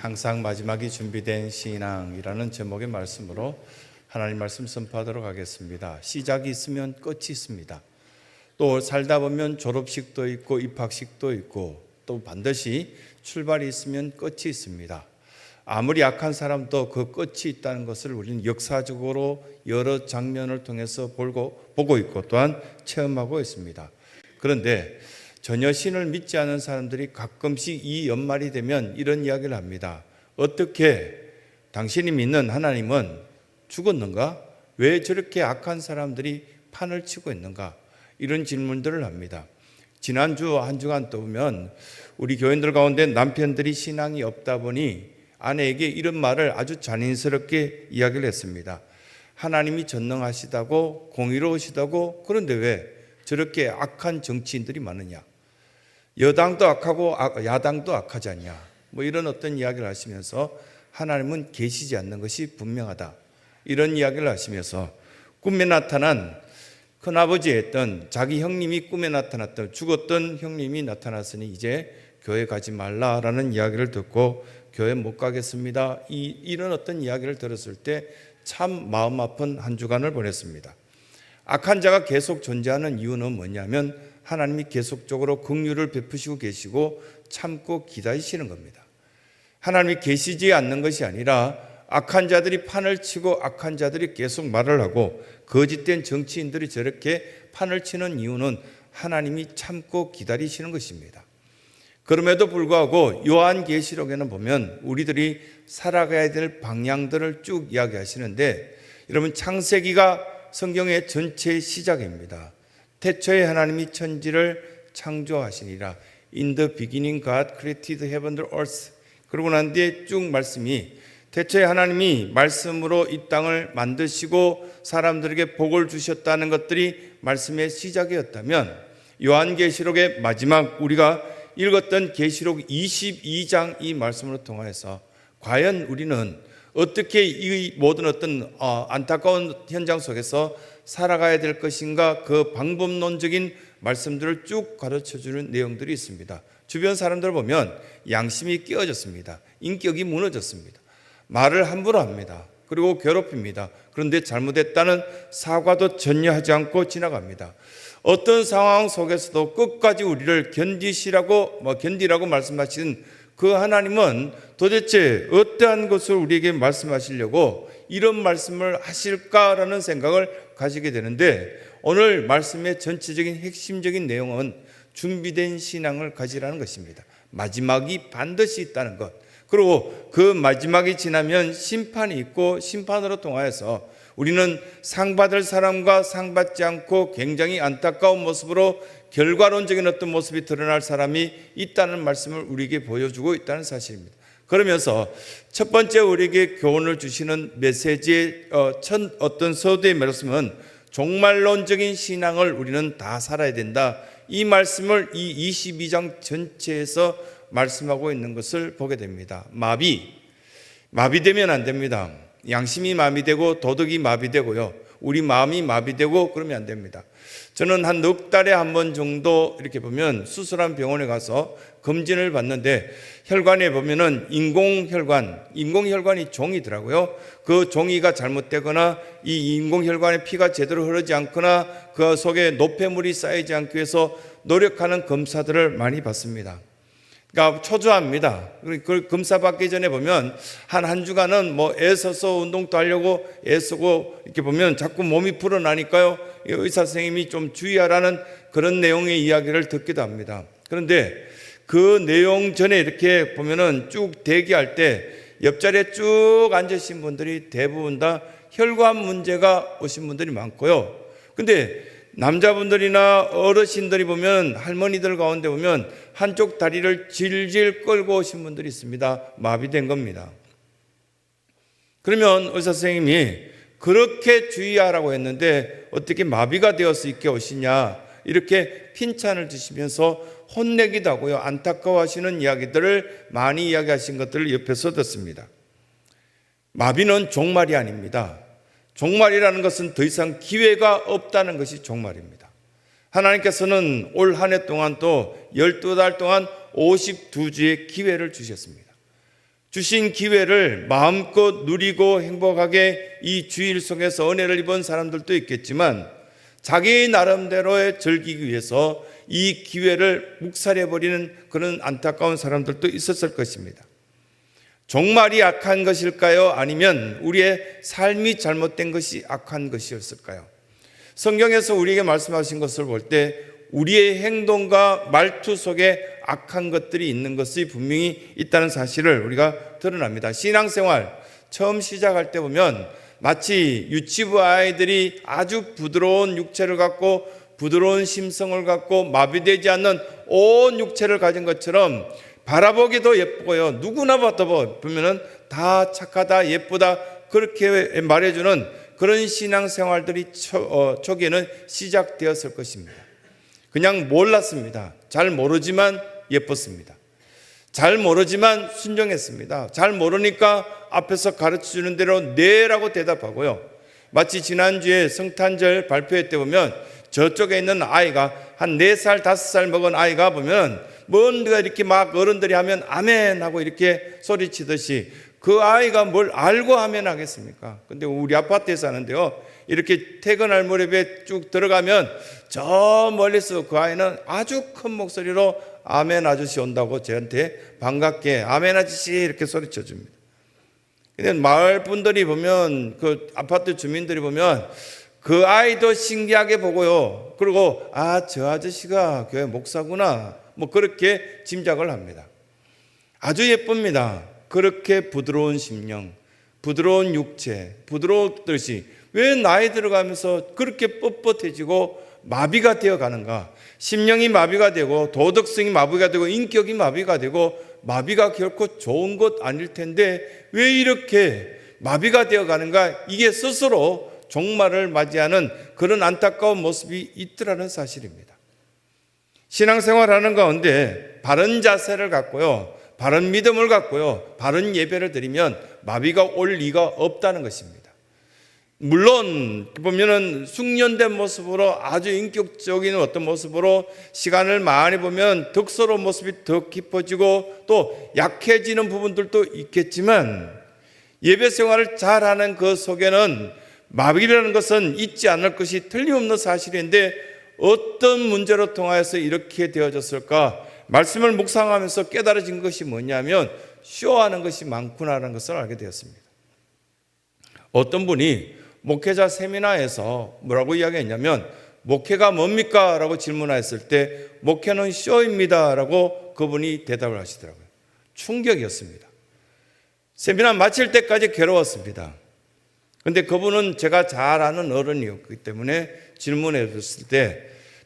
항상 마지막이 준비된 신앙이라는 제목의 말씀으로 하나님 말씀 선포하도록 하겠습니다. 시작이 있으면 끝이 있습니다. 또 살다 보면 졸업식도 있고 입학식도 있고 또 반드시 출발이 있으면 끝이 있습니다. 아무리 약한 사람도 그 끝이 있다는 것을 우리는 역사적으로 여러 장면을 통해서 보고 있고 또한 체험하고 있습니다. 그런데 전혀 신을 믿지 않은 사람들이 가끔씩 이 연말이 되면 이런 이야기를 합니다. 어떻게 당신이 믿는 하나님은 죽었는가? 왜 저렇게 악한 사람들이 판을 치고 있는가? 이런 질문들을 합니다. 지난주 한 주간 또 보면 우리 교인들 가운데 남편들이 신앙이 없다 보니 아내에게 이런 말을 아주 잔인스럽게 이야기를 했습니다. 하나님이 전능하시다고 공의로우시다고 그런데 왜 저렇게 악한 정치인들이 많으냐? 여당도 악하고 야당도 악하지 않냐? 뭐 이런 어떤 이야기를 하시면서 하나님은 계시지 않는 것이 분명하다. 이런 이야기를 하시면서 꿈에 나타난 큰아버지의 했던 자기 형님이 꿈에 나타났던 죽었던 형님이 나타났으니 이제 교회 가지 말라라는 이야기를 듣고 교회 못 가겠습니다. 이런 어떤 이야기를 들었을 때 참 마음 아픈 한 주간을 보냈습니다. 악한 자가 계속 존재하는 이유는 뭐냐면 하나님이 계속적으로 긍휼을 베푸시고 계시고 참고 기다리시는 겁니다. 하나님이 계시지 않는 것이 아니라 악한 자들이 판을 치고 악한 자들이 계속 말을 하고 거짓된 정치인들이 저렇게 판을 치는 이유는 하나님이 참고 기다리시는 것입니다. 그럼에도 불구하고 요한계시록에는 보면 우리들이 살아가야 될 방향들을 쭉 이야기하시는데 여러분 창세기가 성경의 전체의 시작입니다. 태초에 하나님이 천지를 창조하시니라. In the beginning God created heaven and earth. 그러고 난 뒤에 쭉 말씀이 태초에 하나님이 말씀으로 이 땅을 만드시고 사람들에게 복을 주셨다는 것들이 말씀의 시작이었다면 요한계시록의 마지막 우리가 읽었던 계시록 22장 이 말씀으로 통해서 과연 우리는 어떻게 이 모든 어떤 안타까운 현장 속에서 살아가야 될 것인가 그 방법론적인 말씀들을 쭉 가르쳐주는 내용들이 있습니다. 주변 사람들 보면 양심이 깨어졌습니다. 인격이 무너졌습니다. 말을 함부로 합니다. 그리고 괴롭힙니다. 그런데 잘못했다는 사과도 전혀 하지 않고 지나갑니다. 어떤 상황 속에서도 끝까지 우리를 견디라고 말씀하신 그 하나님은 도대체 어떠한 것을 우리에게 말씀하시려고 이런 말씀을 하실까라는 생각을 가지게 되는데 오늘 말씀의 전체적인 핵심적인 내용은 준비된 신앙을 가지라는 것입니다. 마지막이 반드시 있다는 것. 그리고 그 마지막이 지나면 심판이 있고 심판으로 통하여서 우리는 상 받을 사람과 상 받지 않고 굉장히 안타까운 모습으로 결과론적인 어떤 모습이 드러날 사람이 있다는 말씀을 우리에게 보여주고 있다는 사실입니다. 그러면서 첫 번째 우리에게 교훈을 주시는 메시지의 첫 어떤 서두의 말씀은 종말론적인 신앙을 우리는 다 살아야 된다. 이 말씀을 이 22장 전체에서 말씀하고 있는 것을 보게 됩니다. 마비되면 안 됩니다. 양심이 마비되고 도덕이 마비되고요. 우리 마음이 마비되고 그러면 안 됩니다. 저는 한 넉 달에 한 번 정도 이렇게 보면 수술한 병원에 가서 검진을 받는데 혈관에 보면은 인공혈관이 종이더라고요. 그 종이가 잘못되거나 이 인공혈관에 피가 제대로 흐르지 않거나 그 속에 노폐물이 쌓이지 않기 위해서 노력하는 검사들을 많이 받습니다. 그러니까 초조합니다. 그 검사 받기 전에 보면 한 주간은 뭐 애써서 운동도 하려고 애쓰고 이렇게 보면 자꾸 몸이 불어나니까요. 의사 선생님이 좀 주의하라는 그런 내용의 이야기를 듣기도 합니다. 그런데 그 내용 전에 이렇게 보면은 쭉 대기할 때 옆자리에 쭉 앉으신 분들이 대부분 다 혈관 문제가 오신 분들이 많고요. 근데 남자분들이나 어르신들이 보면 할머니들 가운데 보면 한쪽 다리를 질질 끌고 오신 분들이 있습니다. 마비된 겁니다. 그러면 의사 선생님이 그렇게 주의하라고 했는데 어떻게 마비가 되어서 있게 오시냐 이렇게 핀찬을 주시면서 혼내기도 하고요. 안타까워하시는 이야기들을 많이 이야기하신 것들을 옆에서 듣습니다. 마비는 종말이 아닙니다. 종말이라는 것은 더 이상 기회가 없다는 것이 종말입니다. 하나님께서는 올 한 해 동안 또 12달 동안 52주의 기회를 주셨습니다. 주신 기회를 마음껏 누리고 행복하게 이 주일 속에서 은혜를 입은 사람들도 있겠지만 자기 나름대로의 즐기기 위해서 이 기회를 묵살해버리는 그런 안타까운 사람들도 있었을 것입니다. 종말이 악한 것일까요? 아니면 우리의 삶이 잘못된 것이 악한 것이었을까요? 성경에서 우리에게 말씀하신 것을 볼 때 우리의 행동과 말투 속에 악한 것들이 있는 것이 분명히 있다는 사실을 우리가 드러납니다. 신앙생활 처음 시작할 때 보면 마치 유치부 아이들이 아주 부드러운 육체를 갖고 부드러운 심성을 갖고 마비되지 않는 온 육체를 가진 것처럼 바라보기도 예쁘고요. 누구나 보면은 다 착하다, 예쁘다 그렇게 말해주는 그런 신앙생활들이 초기에는 시작되었을 것입니다. 그냥 몰랐습니다. 잘 모르지만 예뻤습니다. 잘 모르지만 순종했습니다. 잘 모르니까 앞에서 가르쳐주는 대로 네라고 대답하고요. 마치 지난주에 성탄절 발표회 때 보면 저쪽에 있는 아이가 한 4살, 5살 먹은 아이가 보면 뭔가 이렇게 막 어른들이 하면 아멘 하고 이렇게 소리치듯이 그 아이가 뭘 알고 아멘 하겠습니까? 근데 우리 아파트에 사는데요. 이렇게 퇴근할 무렵에 쭉 들어가면 저 멀리서 그 아이는 아주 큰 목소리로 아멘 아저씨 온다고 저한테 반갑게 아멘 아저씨 이렇게 소리쳐 줍니다. 근데 마을 분들이 보면 그 아파트 주민들이 보면 그 아이도 신기하게 보고요. 그리고 저 아저씨가 교회 목사구나 뭐 그렇게 짐작을 합니다. 아주 예쁩니다. 그렇게 부드러운 심령, 부드러운 육체, 부드러웠듯이 왜 나이 들어가면서 그렇게 뻣뻣해지고 마비가 되어 가는가? 심령이 마비가 되고 도덕성이 마비가 되고 인격이 마비가 되고 마비가 결코 좋은 것 아닐 텐데 왜 이렇게 마비가 되어 가는가? 이게 스스로 종말을 맞이하는 그런 안타까운 모습이 있더라는 사실입니다. 신앙생활하는 가운데 바른 자세를 갖고요, 바른 믿음을 갖고요, 바른 예배를 드리면 마비가 올 리가 없다는 것입니다. 물론 보면은 숙련된 모습으로 아주 인격적인 어떤 모습으로 시간을 많이 보면 덕스러운 모습이 더 깊어지고 또 약해지는 부분들도 있겠지만 예배 생활을 잘하는 그 속에는 마비라는 것은 있지 않을 것이 틀림없는 사실인데 어떤 문제로 통하여서 이렇게 되어졌을까? 말씀을 묵상하면서 깨달아진 것이 뭐냐면 쇼하는 것이 많구나라는 것을 알게 되었습니다. 어떤 분이 목회자 세미나에서 뭐라고 이야기했냐면 목회가 뭡니까? 라고 질문했을 때 목회는 쇼입니다 라고 그분이 대답을 하시더라고요. 충격이었습니다. 세미나 마칠 때까지 괴로웠습니다. 근데 그분은 제가 잘 아는 어른이었기 때문에 질문해 줬을 때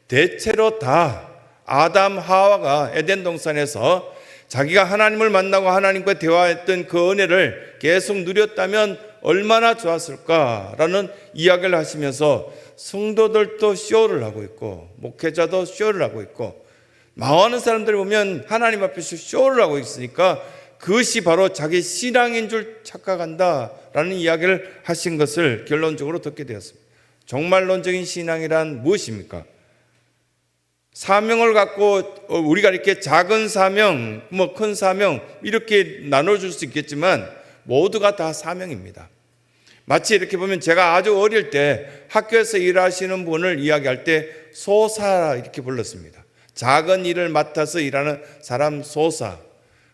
대체로 다 아담 하와가 에덴 동산에서 자기가 하나님을 만나고 하나님과 대화했던 그 은혜를 계속 누렸다면 얼마나 좋았을까라는 이야기를 하시면서 성도들도 쇼를 하고 있고 목회자도 쇼를 하고 있고 많은 사람들이 보면 하나님 앞에서 쇼를 하고 있으니까 그것이 바로 자기 신앙인 줄 착각한다라는 이야기를 하신 것을 결론적으로 듣게 되었습니다. 종말론적인 신앙이란 무엇입니까? 사명을 갖고 우리가 이렇게 작은 사명, 뭐 큰 사명 이렇게 나눠줄 수 있겠지만 모두가 다 사명입니다. 마치 이렇게 보면 제가 아주 어릴 때 학교에서 일하시는 분을 이야기할 때 소사 이렇게 불렀습니다. 작은 일을 맡아서 일하는 사람 소사.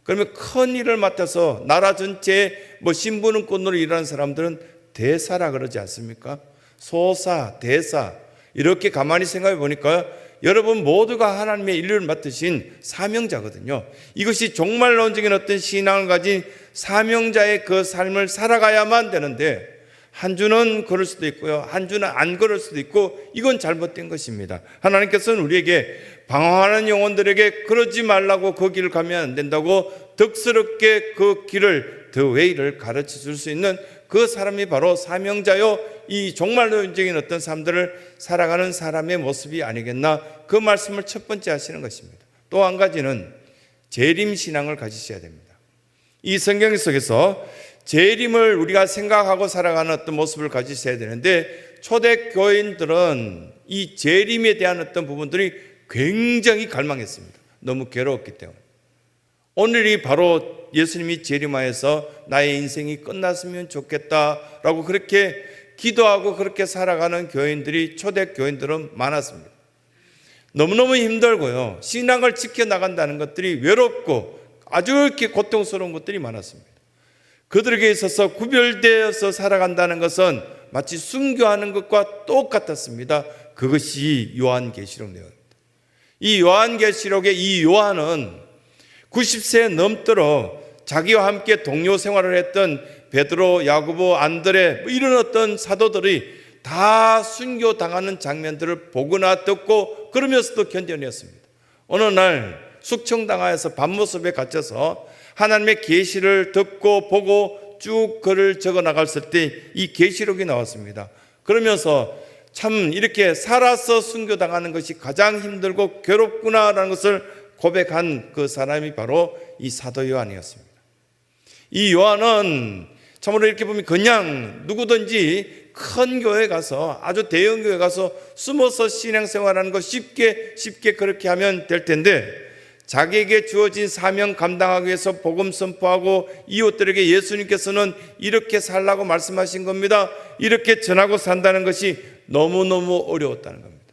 그러면 큰 일을 맡아서 나라 전체에 뭐 신분권으로 일하는 사람들은 대사라 그러지 않습니까? 소사, 대사 이렇게 가만히 생각해 보니까 여러분 모두가 하나님의 인류를 맡으신 사명자거든요. 이것이 종말론적인 어떤 신앙을 가진 사명자의 그 삶을 살아가야만 되는데 한 주는 그럴 수도 있고요, 한 주는 안 그럴 수도 있고 이건 잘못된 것입니다. 하나님께서는 우리에게 방황하는 영혼들에게 그러지 말라고 그 길을 가면 안 된다고 덕스럽게 그 길을 the way를 가르쳐 줄 수 있는 그 사람이 바로 사명자요 이 종말론적인 어떤 삶들을 살아가는 사람의 모습이 아니겠나 그 말씀을 첫 번째 하시는 것입니다. 또 한 가지는 재림신앙을 가지셔야 됩니다. 이 성경 속에서 재림을 우리가 생각하고 살아가는 어떤 모습을 가지셔야 되는데 초대교인들은 이 재림에 대한 어떤 부분들이 굉장히 갈망했습니다. 너무 괴로웠기 때문에. 오늘이 바로 예수님이 재림하여서 나의 인생이 끝났으면 좋겠다라고 그렇게 기도하고 그렇게 살아가는 교인들이, 초대 교인들은 많았습니다. 너무너무 힘들고요, 신앙을 지켜나간다는 것들이 외롭고 아주 이렇게 고통스러운 것들이 많았습니다. 그들에게 있어서 구별되어서 살아간다는 것은 마치 순교하는 것과 똑같았습니다. 그것이 요한계시록 내용입니다. 이 요한계시록의 이 요한은 90세 넘도록 자기와 함께 동료 생활을 했던 베드로, 야고보, 안드레 이런 어떤 사도들이 다 순교당하는 장면들을 보거나 듣고 그러면서도 견뎌냈습니다. 어느 날 숙청당하여서 밤모습에 갇혀서 하나님의 계시를 듣고 보고 쭉 글을 적어 나갔을 때 이 계시록이 나왔습니다. 그러면서 참 이렇게 살아서 순교당하는 것이 가장 힘들고 괴롭구나라는 것을 고백한 그 사람이 바로 이 사도 요한이었습니다. 이 요한은 참으로 이렇게 보면 그냥 누구든지 큰 교회 가서, 아주 대형 교회 가서 숨어서 신앙생활하는 거 쉽게 그렇게 하면 될 텐데, 자기에게 주어진 사명 감당하기 위해서 복음 선포하고 이웃들에게 예수님께서는 이렇게 살라고 말씀하신 겁니다, 이렇게 전하고 산다는 것이 너무너무 어려웠다는 겁니다.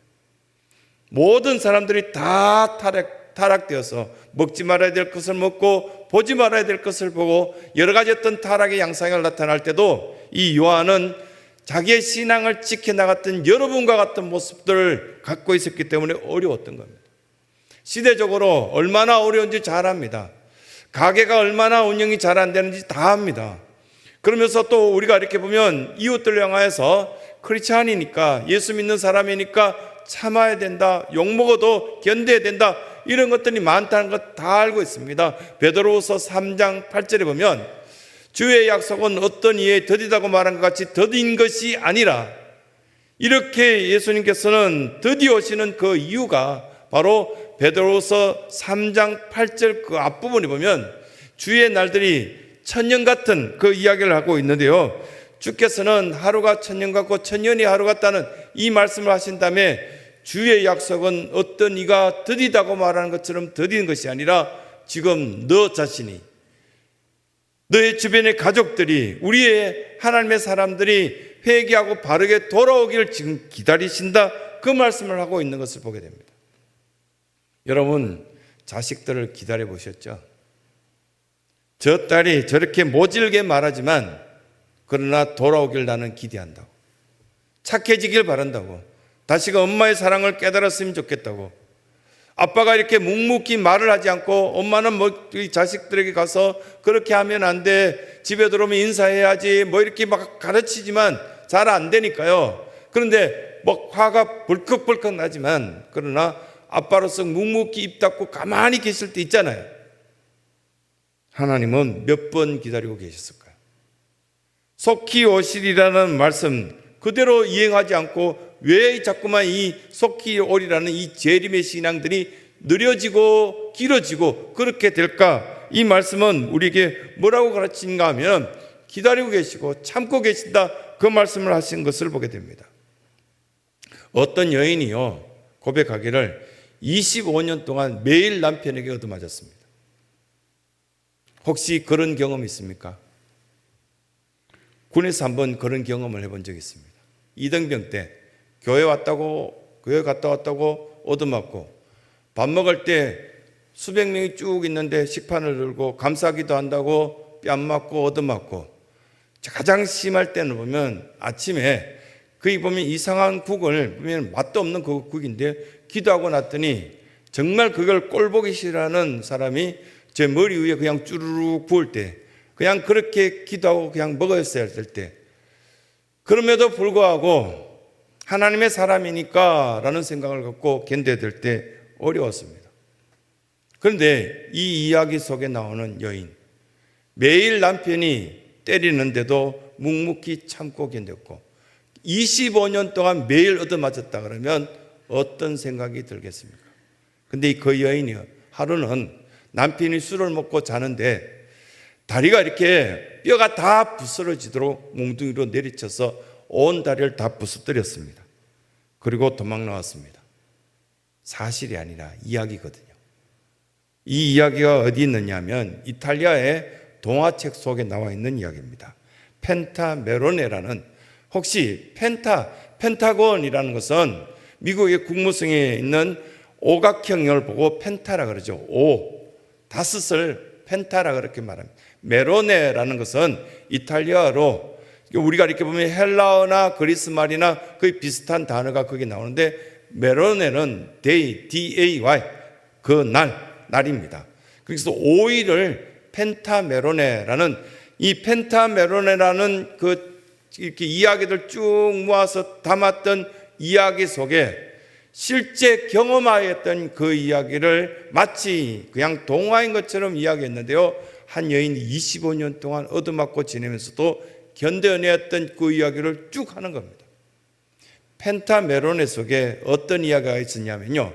모든 사람들이 다 타락되어서 먹지 말아야 될 것을 먹고 보지 말아야 될 것을 보고 여러 가지 어떤 타락의 양상을 나타날 때도 이 요한은 자기의 신앙을 지켜나갔던 여러분과 같은 모습들을 갖고 있었기 때문에 어려웠던 겁니다. 시대적으로 얼마나 어려운지 잘 압니다. 가게가 얼마나 운영이 잘 안 되는지 다 압니다. 그러면서 또 우리가 이렇게 보면 이웃들 향하여서 크리스찬이니까, 예수 믿는 사람이니까 참아야 된다, 욕먹어도 견뎌야 된다, 이런 것들이 많다는 것 다 알고 있습니다. 베드로후서 3장 8절에 보면 주의 약속은 어떤 이에 더디다고 말한 것 같이 더딘 것이 아니라, 이렇게 예수님께서는 드디어 오시는 그 이유가 바로 베드로후서 3장 8절 그 앞부분에 보면 주의 날들이 천년 같은 그 이야기를 하고 있는데요, 주께서는 하루가 천년 같고 천년이 하루 같다는 이 말씀을 하신 다음에 주의 약속은 어떤 이가 더디다고 말하는 것처럼 더디는 것이 아니라 지금 너 자신이, 너의 주변의 가족들이, 우리의 하나님의 사람들이 회개하고 바르게 돌아오기를 지금 기다리신다, 그 말씀을 하고 있는 것을 보게 됩니다. 여러분, 자식들을 기다려 보셨죠? 저 딸이 저렇게 모질게 말하지만 그러나 돌아오길 나는 기대한다고, 착해지길 바란다고, 다시금 엄마의 사랑을 깨달았으면 좋겠다고, 아빠가 이렇게 묵묵히 말을 하지 않고 엄마는 뭐 자식들에게 가서 그렇게 하면 안 돼, 집에 들어오면 인사해야지, 뭐 이렇게 막 가르치지만 잘 안 되니까요. 그런데 뭐 화가 불컥불컥 나지만 그러나 아빠로서 묵묵히 입 닫고 가만히 계실 때 있잖아요. 하나님은 몇 번 기다리고 계셨을까요? 속히 오시리라는 말씀 그대로 이행하지 않고 왜 자꾸만 이 속히 오리라는 이 재림의 신앙들이 느려지고 길어지고 그렇게 될까? 이 말씀은 우리에게 뭐라고 가르치는가 하면 기다리고 계시고 참고 계신다, 그 말씀을 하신 것을 보게 됩니다. 어떤 여인이요 고백하기를 25년 동안 매일 남편에게 얻어맞았습니다. 혹시 그런 경험 있습니까? 군에서 한번 그런 경험을 해본 적이 있습니다. 이등병 때 교회 갔다 왔다고 얻어맞고, 밥 먹을 때 수백 명이 쭉 있는데 식판을 들고 감사기도 한다고 뺨 맞고 얻어맞고, 가장 심할 때는 보면 아침에 거기 보면 이상한 국을 보면 맛도 없는 그 국인데 기도하고 났더니 정말 그걸 꼴보기 싫어하는 사람이 제 머리 위에 그냥 쭈루룩 부을 때 그냥 그렇게 기도하고 그냥 먹었어야 될 때, 그럼에도 불구하고 하나님의 사람이니까 라는 생각을 갖고 견뎌야 될 때 어려웠습니다. 그런데 이 이야기 속에 나오는 여인, 매일 남편이 때리는데도 묵묵히 참고 견뎠고 25년 동안 매일 얻어맞았다 그러면 어떤 생각이 들겠습니까? 근데 그 여인이 하루는 남편이 술을 먹고 자는데 다리가 이렇게 뼈가 다 부스러지도록 몽둥이로 내리쳐서 온 다리를 다 부서뜨렸습니다. 그리고 도망 나왔습니다. 사실이 아니라 이야기거든요. 이 이야기가 어디 있느냐면 이탈리아의 동화책 속에 나와 있는 이야기입니다. 펜타메로네라는, 혹시 펜타곤이라는 것은 미국의 국무성에 있는 오각형을 보고 펜타라 그러죠. 다섯을 펜타라 그렇게 말합니다. 메로네라는 것은 이탈리아어로, 우리가 이렇게 보면 헬라어나 그리스 말이나 거의 비슷한 단어가 거기 나오는데, 메로네는 day, day, 그 날입니다. 그래서 5일을 펜타메로네라는, 이 펜타메로네라는 이렇게 이야기들 쭉 모아서 담았던 이야기 속에 실제 경험하였던 그 이야기를 마치 그냥 동화인 것처럼 이야기했는데요, 한 여인이 25년 동안 얻어맞고 지내면서도 견뎌내었던 그 이야기를 쭉 하는 겁니다. 펜타메로네 속에 어떤 이야기가 있었냐면요,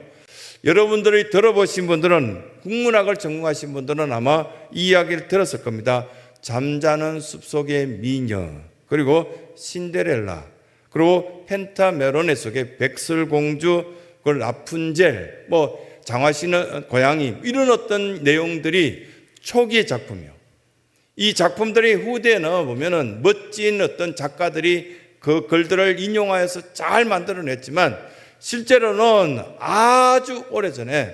여러분들이 들어보신 분들은, 국문학을 전공하신 분들은 아마 이 이야기를 들었을 겁니다. 잠자는 숲속의 미녀, 그리고 신데렐라, 그리고 펜타메로네 속에 백설공주, 그 라푼젤, 장화신은 고양이, 이런 어떤 내용들이 초기의 작품이요. 이 작품들이 후대에는 보면은 멋진 어떤 작가들이 그 글들을 인용하여서 잘 만들어냈지만, 실제로는 아주 오래전에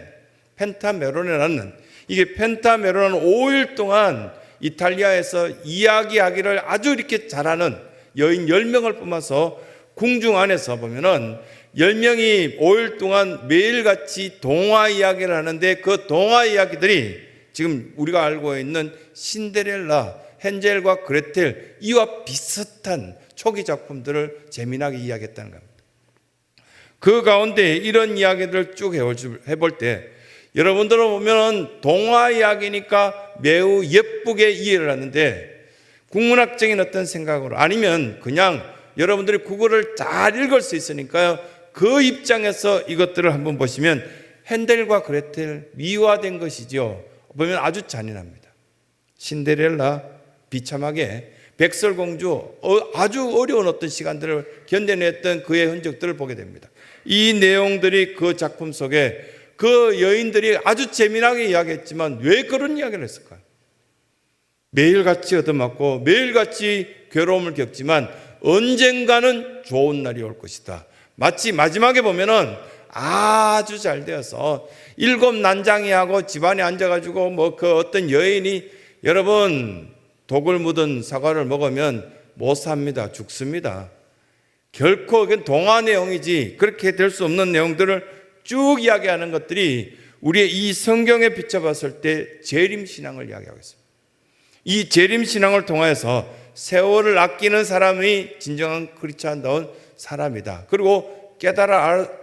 펜타메로네라는, 이게 펜타메로네는 5일 동안 이탈리아에서 이야기하기를 아주 이렇게 잘하는 여인 10명을 뽑아서 궁중 안에서 보면은 10명이 5일 동안 매일같이 동화 이야기를 하는데, 그 동화 이야기들이 지금 우리가 알고 있는 신데렐라, 헨젤과 그레텔, 이와 비슷한 초기 작품들을 재미나게 이야기했다는 겁니다. 그 가운데 이런 이야기들을 쭉 해볼 때, 여러분들은 보면 동화 이야기니까 매우 예쁘게 이해를 하는데, 국문학적인 어떤 생각으로, 아니면 그냥 여러분들이 국어를 잘 읽을 수 있으니까요, 그 입장에서 이것들을 한번 보시면 헨델과 그레텔 미화된 것이죠. 보면 아주 잔인합니다. 신데렐라 비참하게, 백설공주 아주 어려운 어떤 시간들을 견뎌냈던 그의 흔적들을 보게 됩니다. 이 내용들이 그 작품 속에 그 여인들이 아주 재미나게 이야기했지만 왜 그런 이야기를 했을까요? 매일같이 얻어맞고 매일같이 괴로움을 겪지만 언젠가는 좋은 날이 올 것이다. 마치 마지막에 보면은 아주 잘 되어서 7 난장이하고 집안에 앉아가지고 그 어떤 여인이, 여러분 독을 묻은 사과를 먹으면 못 삽니다. 죽습니다. 결코 동화 내용이지 그렇게 될 수 없는 내용들을 쭉 이야기하는 것들이 우리의 이 성경에 비춰봤을 때 재림신앙을 이야기하고 있습니다. 이 재림신앙을 통해서 세월을 아끼는 사람이 진정한 크리스찬다운 사람이다. 그리고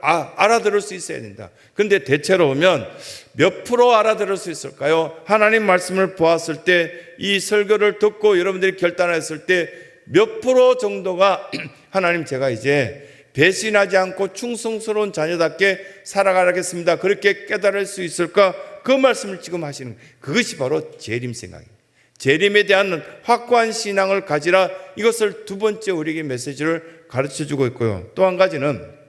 알아들을 수 있어야 된다. 그런데 대체로 보면 몇 프로 알아들을 수 있을까요? 하나님 말씀을 보았을 때, 이 설교를 듣고 여러분들이 결단했을 때 몇 프로 정도가 하나님, 제가 이제 배신하지 않고 충성스러운 자녀답게 살아가겠습니다, 그렇게 깨달을 수 있을까? 그 말씀을 지금 하시는 거예요. 그것이 바로 재림 생각입니다. 재림에 대한 확고한 신앙을 가지라, 이것을 두 번째 우리에게 메시지를 가르쳐주고 있고요. 또 한 가지는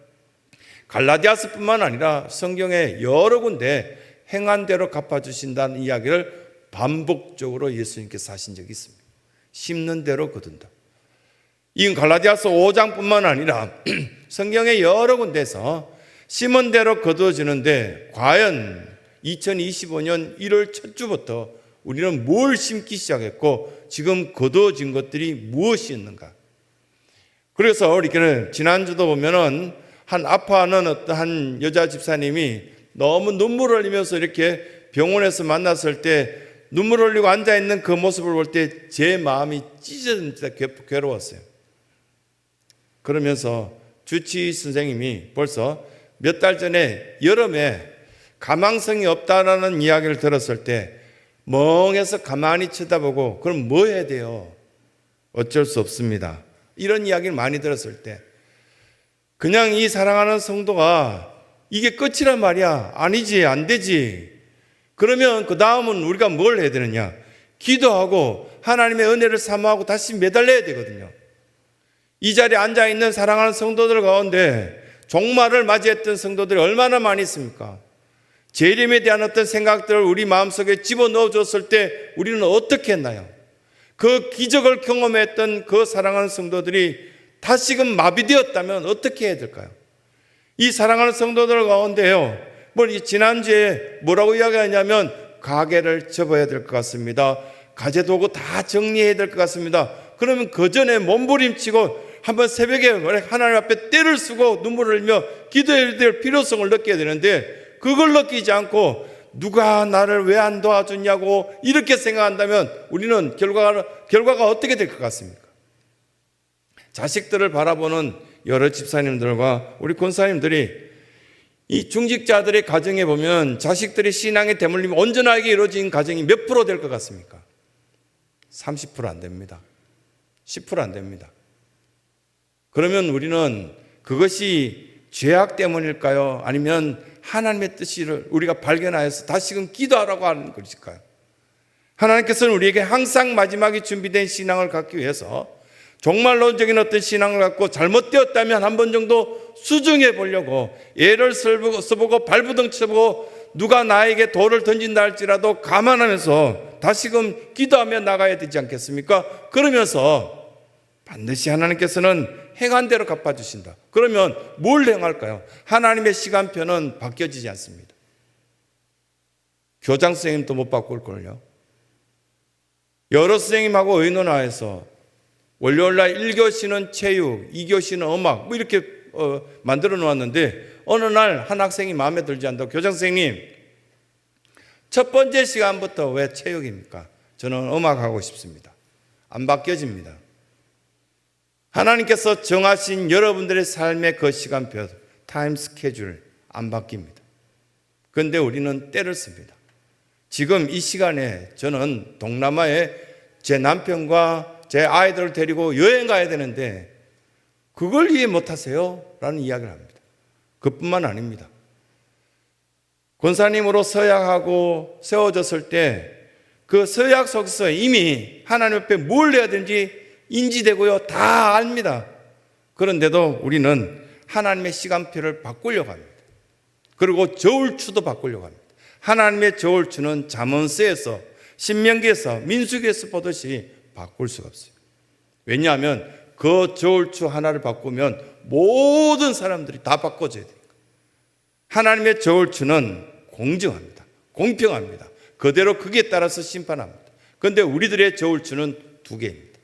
갈라디아서뿐만 아니라 성경의 여러 군데 행한 대로 갚아주신다는 이야기를 반복적으로 예수님께서 하신 적이 있습니다. 심는 대로 거둔다. 이 갈라디아서 5장뿐만 아니라 성경의 여러 군데에서 심은 대로 거두어지는데, 과연 2025년 1월 첫 주부터 우리는 뭘 심기 시작했고 지금 거두어진 것들이 무엇이었는가? 그래서 이렇게 지난주도 보면은 아파하는 어떤 한 여자 집사님이 너무 눈물을 흘리면서 이렇게 병원에서 만났을 때 눈물을 흘리고 앉아있는 그 모습을 볼 때 제 마음이 찢어집니다. 괴로웠어요. 그러면서 주치 선생님이 벌써 몇 달 전에 여름에 가망성이 없다라는 이야기를 들었을 때 멍해서 가만히 쳐다보고, 그럼 뭐 해야 돼요? 어쩔 수 없습니다. 이런 이야기를 많이 들었을 때 그냥 이 사랑하는 성도가 이게 끝이란 말이야. 아니지, 안 되지. 그러면 그 다음은 우리가 뭘 해야 되느냐? 기도하고 하나님의 은혜를 사모하고 다시 매달려야 되거든요. 이 자리에 앉아있는 사랑하는 성도들 가운데 종말을 맞이했던 성도들이 얼마나 많이 있습니까? 재림에 대한 어떤 생각들을 우리 마음속에 집어넣어 줬을 때 우리는 어떻게 했나요? 그 기적을 경험했던 그 사랑하는 성도들이 다시금 마비되었다면 어떻게 해야 될까요? 이 사랑하는 성도들 가운데요, 지난주에 뭐라고 이야기하냐면 가게를 접어야 될 것 같습니다. 가재도구 다 정리해야 될 것 같습니다. 그러면 그 전에 몸부림치고 한번 새벽에 하나님 앞에 떼를 쓰고 눈물을 흘리며 기도해야 될 필요성을 느껴야 되는데, 그걸 느끼지 않고 누가 나를 왜 안 도와주냐고 이렇게 생각한다면 우리는 결과가 어떻게 될 것 같습니까? 자식들을 바라보는 여러 집사님들과 우리 권사님들이, 이 중직자들의 가정에 보면 자식들의 신앙의 대물림이 온전하게 이루어진 가정이 몇 프로 될 것 같습니까? 30% 안 됩니다. 10% 안 됩니다. 그러면 우리는 그것이 죄악 때문일까요? 아니면 하나님의 뜻을 우리가 발견하여서 다시금 기도하라고 하는 것일까요? 하나님께서는 우리에게 항상 마지막에 준비된 신앙을 갖기 위해서 종말론적인 어떤 신앙을 갖고 잘못되었다면 한 번 정도 수정해 보려고 예를 써보고 발부둥 쳐보고 누가 나에게 돌을 던진다 할지라도 감안하면서 다시금 기도하며 나가야 되지 않겠습니까? 그러면서 반드시 하나님께서는 행한 대로 갚아주신다. 그러면 뭘 행할까요? 하나님의 시간표는 바뀌어지지 않습니다. 교장 선생님도 못 바꿀걸요. 여러 선생님하고 의논하여서 월요일날 1교시는 체육, 2교시는 음악 이렇게 만들어 놓았는데, 어느 날 한 학생이 마음에 들지 않다고, 교장 선생님 첫 번째 시간부터 왜 체육입니까? 저는 음악 하고 싶습니다. 안 바뀌어집니다. 하나님께서 정하신 여러분들의 삶의 그 시간표, 타임 스케줄 안 바뀝니다. 그런데 우리는 때를 씁니다. 지금 이 시간에 저는 동남아에 제 남편과 제 아이들을 데리고 여행 가야 되는데 그걸 이해 못하세요? 라는 이야기를 합니다. 그뿐만 아닙니다. 권사님으로 서약하고 세워졌을 때 그 서약 속에서 이미 하나님 앞에 뭘 해야 되는지 인지되고요, 다 압니다. 그런데도 우리는 하나님의 시간표를 바꾸려고 합니다. 그리고 저울추도 바꾸려고 합니다. 하나님의 저울추는 잠언서에서, 신명기에서, 민수기에서 보듯이 바꿀 수가 없어요. 왜냐하면 그 저울추 하나를 바꾸면 모든 사람들이 다 바꿔줘야 되니까. 하나님의 저울추는 공정합니다. 공평합니다. 그대로 그게 따라서 심판합니다. 그런데 우리들의 저울추는 두 개입니다.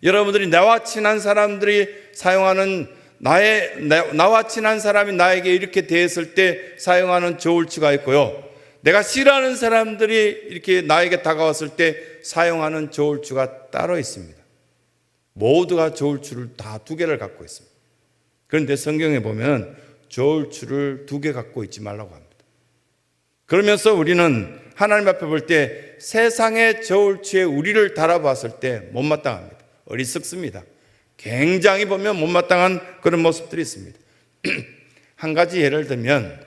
여러분들이 나와 친한 사람들이 사용하는 나와 친한 사람이 나에게 이렇게 대했을 때 사용하는 저울추가 있고요, 내가 싫어하는 사람들이 이렇게 나에게 다가왔을 때 사용하는 저울추가 따로 있습니다. 모두가 저울추를 다 두 개를 갖고 있습니다. 그런데 성경에 보면 저울추를 두 개 갖고 있지 말라고 합니다. 그러면서 우리는 하나님 앞에 볼 때 세상의 저울추에 우리를 달아봤을 때 못마땅합니다. 어리석습니다. 굉장히 보면 못마땅한 그런 모습들이 있습니다. 한 가지 예를 들면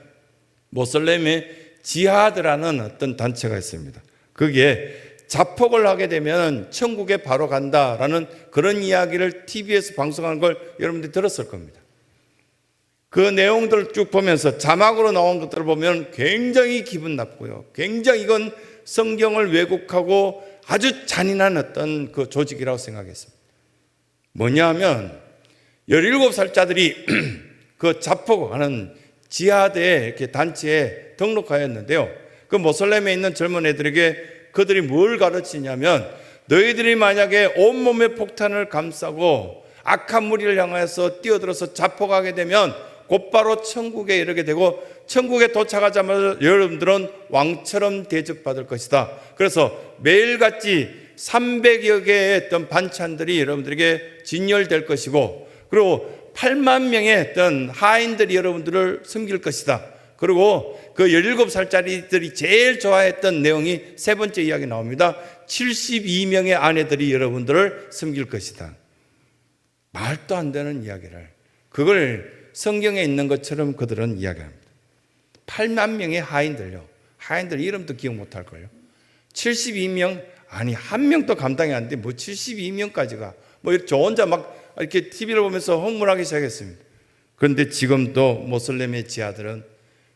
모슬렘의 지하드라는 어떤 단체가 있습니다. 그게 자폭을 하게 되면 천국에 바로 간다라는 그런 이야기를 TV에서 방송하는 걸 여러분들이 들었을 겁니다. 그 내용들을 쭉 보면서 자막으로 나온 것들을 보면 굉장히 기분 나쁘고요, 굉장히 이건 성경을 왜곡하고 아주 잔인한 어떤 그 조직이라고 생각했습니다. 뭐냐 하면 17살짜들이 그 자폭하는 지하드의 이렇게 단체에 등록하였는데요, 그 모슬렘에 있는 젊은 애들에게 그들이 뭘 가르치냐면, 너희들이 만약에 온몸에 폭탄을 감싸고 악한 무리를 향해서 뛰어들어서 자폭하게 되면 곧바로 천국에 이르게 되고, 천국에 도착하자마자 여러분들은 왕처럼 대접받을 것이다. 그래서 매일같이 300여 개의 어떤 반찬들이 여러분들에게 진열될 것이고, 그리고 8만 명의 어떤 하인들이 여러분들을 섬길 것이다. 그리고 그 17살짜리들이 제일 좋아했던 내용이 세 번째 이야기 나옵니다. 72명의 아내들이 여러분들을 섬길 것이다. 말도 안 되는 이야기를, 그걸 성경에 있는 것처럼 그들은 이야기합니다. 8만 명의 하인들요. 하인들 이름도 기억 못할걸요. 72명, 아니 한 명도 감당이 안 돼. 뭐 72명까지가 저 혼자 막 이렇게 TV를 보면서 흥분하기 시작했습니다. 그런데 지금도 모슬렘의 지하들은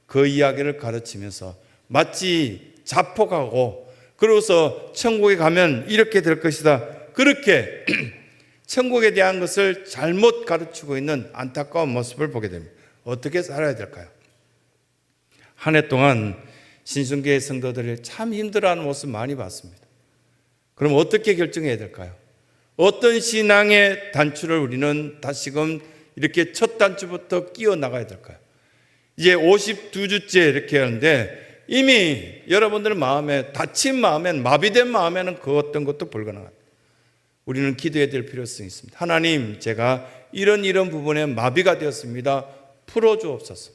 그 이야기를 가르치면서 마치 자폭하고 그러고서 천국에 가면 이렇게 될 것이다, 그렇게 천국에 대한 것을 잘못 가르치고 있는 안타까운 모습을 보게 됩니다. 어떻게 살아야 될까요? 한 해 동안 신순교회 성도들이 참 힘들어하는 모습 많이 봤습니다. 그럼 어떻게 결정해야 될까요? 어떤 신앙의 단추를 우리는 다시금 이렇게 첫 단추부터 끼워 나가야 될까요? 이제 52주째 이렇게 하는데 이미 여러분들 마음에, 다친 마음엔, 마비된 마음에는 그 어떤 것도 불가능합니다. 우리는 기도해야 될 필요성이 있습니다. 하나님, 제가 이런 부분에 마비가 되었습니다. 풀어주옵소서.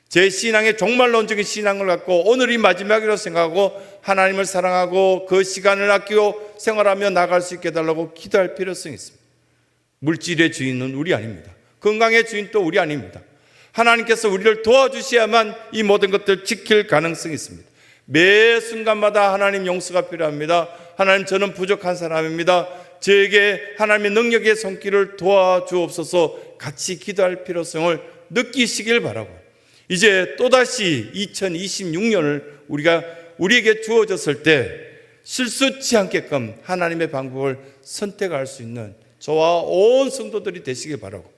제 신앙의 종말론적인 신앙을 갖고 오늘이 마지막이라고 생각하고 하나님을 사랑하고 그 시간을 아끼고 생활하며 나갈 수 있게 해달라고 기도할 필요성이 있습니다. 물질의 주인은 우리 아닙니다. 건강의 주인도 우리 아닙니다. 하나님께서 우리를 도와주셔야만 이 모든 것들을 지킬 가능성이 있습니다. 매 순간마다 하나님 용서가 필요합니다. 하나님, 저는 부족한 사람입니다. 저에게 하나님의 능력의 손길을 도와주옵소서. 같이 기도할 필요성을 느끼시길 바라고, 이제 또다시 2026년을 우리에게 주어졌을 때 실수치 않게끔 하나님의 방법을 선택할 수 있는 저와 온 성도들이 되시길 바라고,